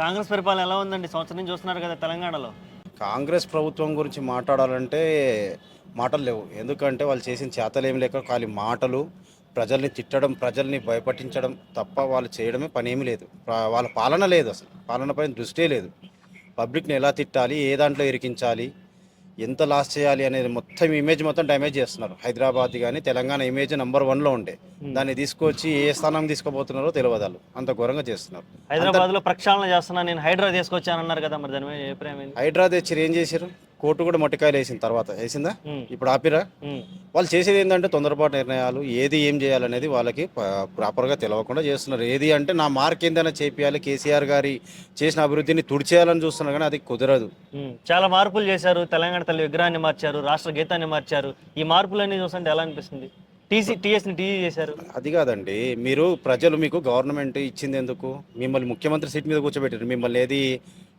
కాంగ్రెస్ పరిపాలన ఎలా ఉందండి? సంవత్సరం నుంచి చూస్తున్నారు కదా తెలంగాణలో. కాంగ్రెస్ ప్రభుత్వం గురించి మాట్లాడాలంటే మాటలు లేవు. ఎందుకంటే వాళ్ళు చేసిన చేతలేం లేక ఖాళీ మాటలు, ప్రజల్ని తిట్టడం, ప్రజల్ని భయపట్టించడం తప్ప వాళ్ళు చేయడమే పనేమి లేదు. వాళ్ళ పాలన లేదు, అసలు పాలనపైన దృష్టే లేదు. పబ్లిక్ని ఎలా తిట్టాలి, ఏ దాంట్లో ఇరికించాలి, ఎంత లాస్ చేయాలి అనేది మొత్తం ఇమేజ్ మొత్తం డ్యామేజ్ చేస్తున్నారు. హైదరాబాద్ కానీ తెలంగాణ ఇమేజ్ నెంబర్ 1లో ఉండే దాన్ని తీసుకొచ్చి ఏ స్థానం తీసుకోబోతున్నారో తెలియదు. వాళ్ళు అంత ఘోరంగా చేస్తున్నారు. హైదరాబాద్ లో ప్రక్షాళన చేస్తున్నా, నేను హైడ్రా తీసుకొచ్చానన్నారు కదా, మరి దాని మీద అభిప్రాయం ఏంది? హైడ్రా తెచ్చి ఏం చేశారు? కోర్టు కూడా మొట్టికాయలు వేసిన తర్వాత వేసిందా? ఉమ్, ఇప్పుడు ఆపిరా? ఉమ్, వాళ్ళు చేసేది ఏంటంటే తొందరపాటు నిర్ణయాలు, ఏది ఏం చేయాలనేది వాళ్ళకి ప్రాపర్గా తెలియకుండా చేస్తున్నారు. ఏది అంటే నా మార్క్ ఏందైనా చేపియాలి, కేసీఆర్ గారి చేసిన అభివృద్ధిని తుడిచేయాలని చూస్తున్నారు, కానీ అది కుదరదు. చాలా మార్పులు చేశారు. తెలంగాణ తల్లి విగ్రహాన్ని మార్చారు, రాష్ట్ర గీతాన్ని మార్చారు. ఈ మార్పులన్నీ చూస్తుంటే ఎలా అనిపిస్తుంది? టీఎస్ని టీజీ చేశారు. అది కాదండి, మీరు ప్రజలు మీకు గవర్నమెంట్ ఇచ్చింది ఎందుకు? మిమ్మల్ని ముఖ్యమంత్రి సీట్ మీద కూర్చోబెట్టారు, మిమ్మల్ని ఏది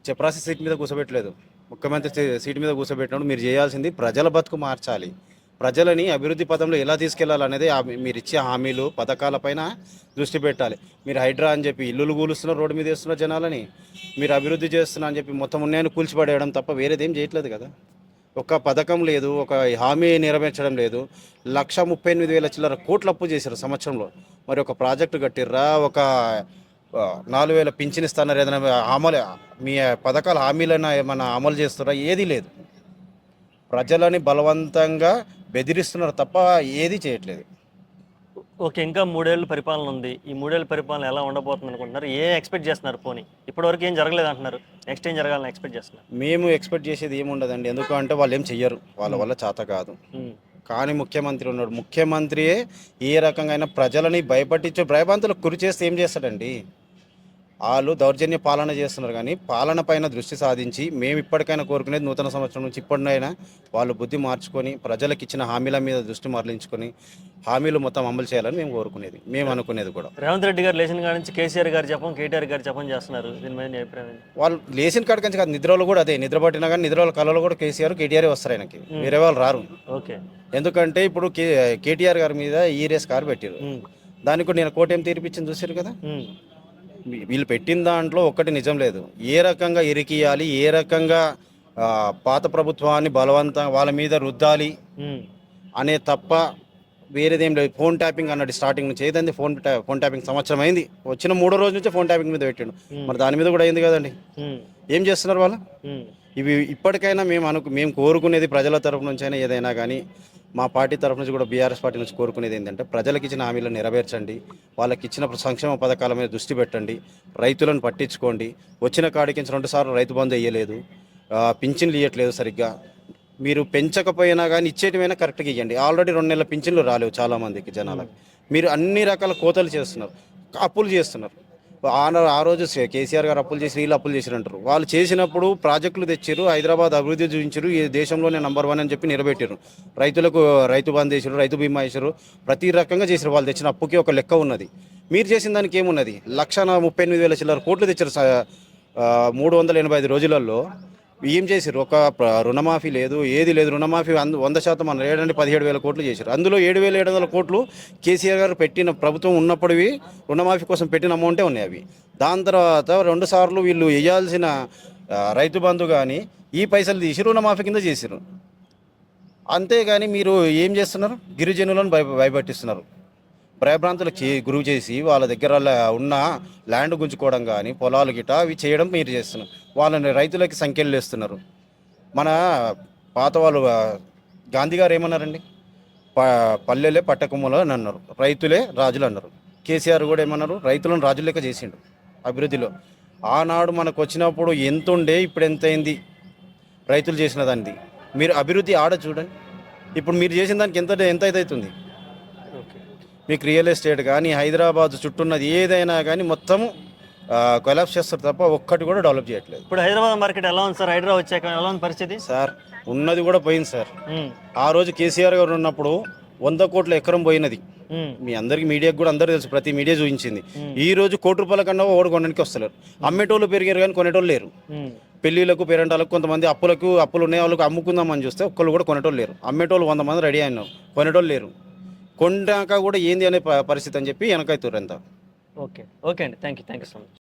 చెప్రాసి సీట్ మీద కూర్చోబెట్టలేదు. ముఖ్యమంత్రి సీట్ మీద కూర్చోబెట్టినప్పుడు మీరు చేయాల్సింది ప్రజల బతుకు మార్చాలి, ప్రజలని అభివృద్ధి పథంలో ఎలా తీసుకెళ్లాలనేది మీరు ఇచ్చే హామీలు, పథకాలపైన దృష్టి పెట్టాలి. మీరు హైడ్రా అని చెప్పి ఇల్లులు కూలుస్తున్నారు, రోడ్డు మీద వేస్తున్నారు జనాలని. మీరు అభివృద్ధి చేస్తున్నా అని చెప్పి మొత్తం ఉన్నాయని కూల్చిపడేయడం తప్ప వేరేదేం చేయట్లేదు కదా. ఒక పథకం లేదు, ఒక హామీ నెరవేర్చడం లేదు. 1,38,000 చిల్లర కోట్ల అప్పు చేశారు సంవత్సరంలో. మరి ఒక ప్రాజెక్టు కట్టిర్రా, ఒక 4,000 పింఛన్ ఇస్తున్నారు, ఏదైనా అమలు మీ పథకాల హామీలను ఏమైనా అమలు చేస్తారా? ఏదీ లేదు. ప్రజలని బలవంతంగా బెదిరిస్తున్నారు తప్ప ఏది చేయట్లేదు. ఓకే, ఇంకా 3 ఏళ్ళు పరిపాలన ఉంది. ఈ 3 ఏళ్ళ పరిపాలన ఎలా ఉండబోతుంది అనుకుంటున్నారు? ఏ ఎక్స్పెక్ట్ చేస్తున్నారు? పోనీ ఇప్పటివరకు ఏం జరగలేదు అంటున్నారు, నెక్స్ట్ ఏం జరగాలని ఎక్స్పెక్ట్ చేస్తున్నారు? మేము ఎక్స్పెక్ట్ చేసేది ఏముండదండి, ఎందుకంటే వాళ్ళు ఏం చెయ్యరు, వాళ్ళ వల్ల చేత కాదు. కానీ ముఖ్యమంత్రి ఉన్నాడు, ముఖ్యమంత్రియే ఏ రకంగా అయినా ప్రజలని భయపట్టించే భయభ్రాంతులకు గురి చేస్తే ఏం చేస్తాడండి? వాళ్ళు దౌర్జన్య పాలన చేస్తున్నారు, కానీ పాలన పైన దృష్టి సాధించి మేము ఇప్పటికైనా కోరుకునేది నూతన సంవత్సరం నుంచి ఇప్పటినైనా వాళ్ళు బుద్ధి మార్చుకొని ప్రజలకు ఇచ్చిన హామీల మీద దృష్టి మరలించుకొని హామీలు మొత్తం అమలు చేయాలని మేము కోరుకునేది, మేము అనుకునేది కూడా. రేవంత్ రెడ్డి గారు లేచిన కాడి నుంచి కేసీఆర్ గారు చెప్పం, కేటీఆర్ గారు చెప్పం చేస్తున్నారు. దీని మీద నీ అభిప్రాయం ఏంటి? వాళ్ళు లేచిన కాడికి నుంచి కాదు, నిద్రలో కూడా అదే, నిద్ర పట్టినా కానీ నిద్రలో కళలో కూడా కేసీఆర్ కేటీఆర్ వస్తారు ఆయనకి, వేరే వాళ్ళు రారు. ఓకే, ఎందుకంటే ఇప్పుడు కేటీఆర్ గారి మీద ఈరేస్ కారు పెట్టారు, దానికి కూడా నేను కోర్టు ఏం తీర్పిచ్చింది చూసారు కదా. వీళ్ళు పెట్టిన దాంట్లో ఒక్కటి నిజం లేదు. ఏ రకంగా ఇరికియాలి, ఏ రకంగా పాత ప్రభుత్వాన్ని బలవంతంగా వాళ్ళ మీద రుద్దాలి అనే తప్ప వేరేదేం లేదు. ఫోన్ ట్యాపింగ్ అన్నది స్టార్టింగ్ నుంచి ఏదండి, ఫోన్ ట్యాపింగ్ సంవత్సరం అయింది, వచ్చిన 3వ రోజు నుంచే ఫోన్ ట్యాపింగ్ మీద పెట్టాడు. మరి దాని మీద కూడా అయింది కదండి. ఏం చేస్తున్నారు వాళ్ళు? ఇవి ఇప్పటికైనా మేము కోరుకునేది ప్రజల తరఫు నుంచి అయినా ఏదైనా కానీ, మా పార్టీ తరఫు నుంచి కూడా బీఆర్ఎస్ పార్టీ నుంచి కోరుకునేది ఏంటంటే ప్రజలకు ఇచ్చిన హామీలను నెరవేర్చండి, వాళ్ళకి ఇచ్చిన సంక్షేమ పథకాల మీద దృష్టి పెట్టండి, రైతులను పట్టించుకోండి. వచ్చిన కాడికి 2 సార్లు రైతు బంధు వేయలేదు, పింఛన్లు ఇవ్వట్లేదు సరిగ్గా. మీరు పెంచకపోయినా కానీ ఇచ్చేటివైనా కరెక్ట్గా ఇవ్వండి. ఆల్రెడీ 2 నెలల పింఛన్లు రాలేవు చాలామందికి జనాలకు. మీరు అన్ని రకాల కోతలు చేస్తున్నారు, అప్పులు చేస్తున్నారు. ఆ రోజు కేసీఆర్ గారు అప్పులు చేసి వీళ్ళు అప్పులు చేసిరు అంటారు. వాళ్ళు చేసినప్పుడు ప్రాజెక్టులు తెచ్చారు, హైదరాబాద్ అభివృద్ధి చూపించారు, ఈ దేశంలోనే నెంబర్ 1 అని చెప్పి నిలబెట్టారు. రైతులకు రైతు బంధు వేసారు, రైతు బీమా వేసారు, ప్రతి రకంగా చేశారు. వాళ్ళు తెచ్చిన అప్పుకి ఒక లెక్క ఉన్నది. మీరు చేసిన దానికి ఏమున్నది? 1,38,000 చిల్లర కోట్లు తెచ్చారు 385 రోజులలో. ఏం చేశారు? ఒక రుణమాఫీ లేదు, ఏది లేదు. రుణమాఫీ 100% మన ఏడంటే 17,000 కోట్లు చేశారు. అందులో 7,700 కోట్లు కేసీఆర్ గారు పెట్టిన ప్రభుత్వం ఉన్నప్పటివి రుణమాఫీ కోసం పెట్టిన అమౌంటే ఉన్నాయి అవి. దాని తర్వాత 2 సార్లు వీళ్ళు వేయాల్సిన రైతు బంధు కానీ ఈ పైసలు తీసి రుణమాఫీ కింద చేశారు. అంతేగాని మీరు ఏం చేస్తున్నారు? గిరిజనులను భయపట్టిస్తున్నారు, భయభ్రాంతులకు గురువు చేసి వాళ్ళ దగ్గర ఉన్న ల్యాండ్ గుంజుకోవడం కానీ, పొలాలు గిట అవి చేయడం మీరు చేస్తున్నారు. వాళ్ళని రైతులకి సంఖ్యలు వేస్తున్నారు. మన పాత వాళ్ళు గాంధీ గారు ఏమన్నారండి? పల్లెలే పట్టకొమ్మలు అని అన్నారు, రైతులే రాజులు అన్నారు. కేసీఆర్ కూడా ఏమన్నారు? రైతులను రాజులు లెక్క చేసిండు అభివృద్ధిలో. ఆనాడు మనకు వచ్చినప్పుడు ఎంత ఉండే, ఇప్పుడు ఎంత అయింది రైతులు చేసిన దానిది? మీరు అభివృద్ధి ఆడ చూడండి. ఇప్పుడు మీరు చేసిన దానికి ఎంత అవుతుంది? మీకు రియల్ ఎస్టేట్ కానీ హైదరాబాద్ చుట్టూన్నది ఏదైనా కానీ మొత్తము కొలాప్స్ చేస్తారు తప్ప ఒక్కటి కూడా డెవలప్ చేయట్లేదు. ఇప్పుడు హైదరాబాద్ మార్కెట్ ఎలా ఉంది సార్? హైడ్రా వచ్చాక ఎలా ఉంది పరిస్థితి? సార్ ఉన్నది కూడా పోయింది సార్. ఆ రోజు కేసీఆర్ గారు ఉన్నప్పుడు 100 కోట్ల ఎకరం పోయినది. మీ అందరికి మీడియాకి కూడా అందరూ తెలుసు, ప్రతి మీడియా చూపించింది. ఈ రోజు ₹1,00,00,000 కన్నా ఓడి కొనడానికి వస్తలేరు. అమ్మేటోళ్ళు పెరిగారు కానీ కొనేటోళ్ళు లేరు. పెళ్లిళ్ళకు పేరెంటాలకు కొంతమంది అప్పులు ఉన్నాయి, వాళ్ళకి అమ్ముకుందామని చూస్తే ఒక్కళ్ళు కూడా కొనేటోళ్ళు లేరు. అమ్మేటోళ్ళు 100 మంది రెడీ అయినారు, కొనేటోళ్ళు లేరు. కొండాక కూడా ఏంది అనే పరిస్థితి అని చెప్పి వెనకైతుర్రు అంతా. ఓకే, ఓకే అండి, థ్యాంక్ యూ సో మచ్.